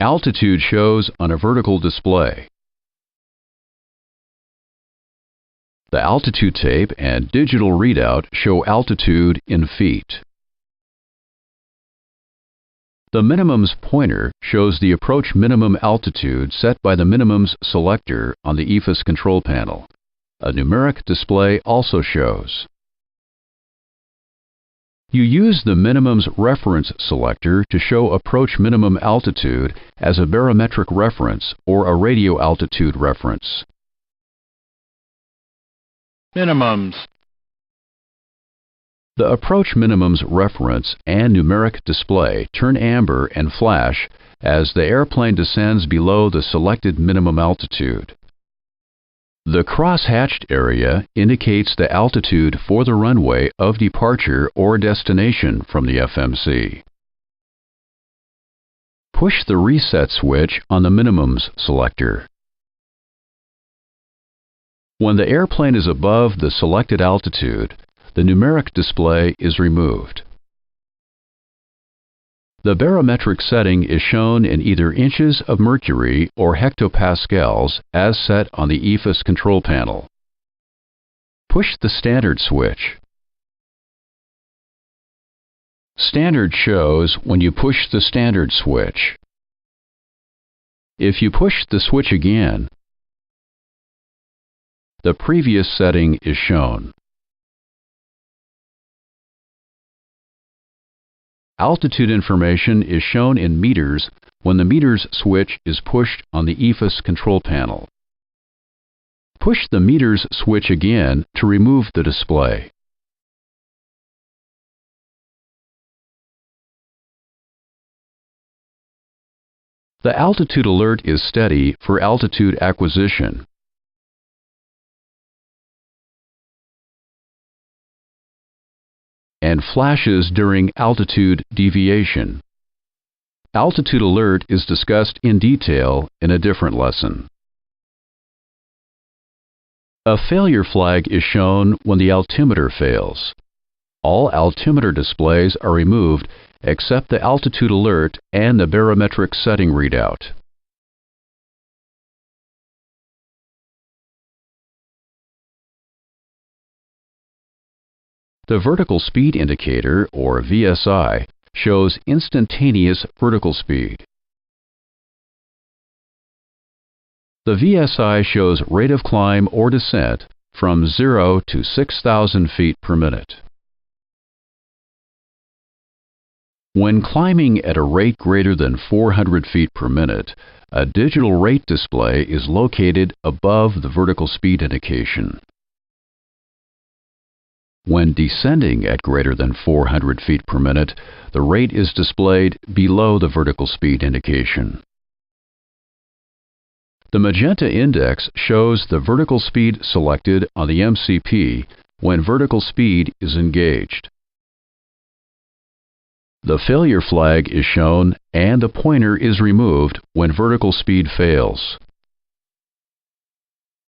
Altitude shows on a vertical display. The altitude tape and digital readout show altitude in feet. The minimums pointer shows the approach minimum altitude set by the minimums selector on the EFIS control panel. A numeric display also shows. You use the minimums reference selector to show approach minimum altitude as a barometric reference or a radio altitude reference. Minimums. The approach minimums reference and numeric display turn amber and flash as the airplane descends below the selected minimum altitude. The cross-hatched area indicates the altitude for the runway of departure or destination from the FMC. Push the reset switch on the minimums selector. When the airplane is above the selected altitude, the numeric display is removed. The barometric setting is shown in either inches of mercury or hectopascals as set on the EFIS control panel. Push the standard switch. Standard shows when you push the standard switch. If you push the switch again, the previous setting is shown. Altitude information is shown in meters when the meters switch is pushed on the EFIS control panel. Push the meters switch again to remove the display. The altitude alert is steady for altitude acquisition. And flashes during altitude deviation. Altitude alert is discussed in detail in a different lesson. A failure flag is shown when the altimeter fails. All altimeter displays are removed except the altitude alert and the barometric setting readout. The vertical speed indicator, or VSI, shows instantaneous vertical speed. The VSI shows rate of climb or descent from 0 to 6,000 feet per minute. When climbing at a rate greater than 400 feet per minute, a digital rate display is located above the vertical speed indication. When descending at greater than 400 feet per minute, the rate is displayed below the vertical speed indication. The magenta index shows the vertical speed selected on the MCP when vertical speed is engaged. The failure flag is shown and the pointer is removed when vertical speed fails.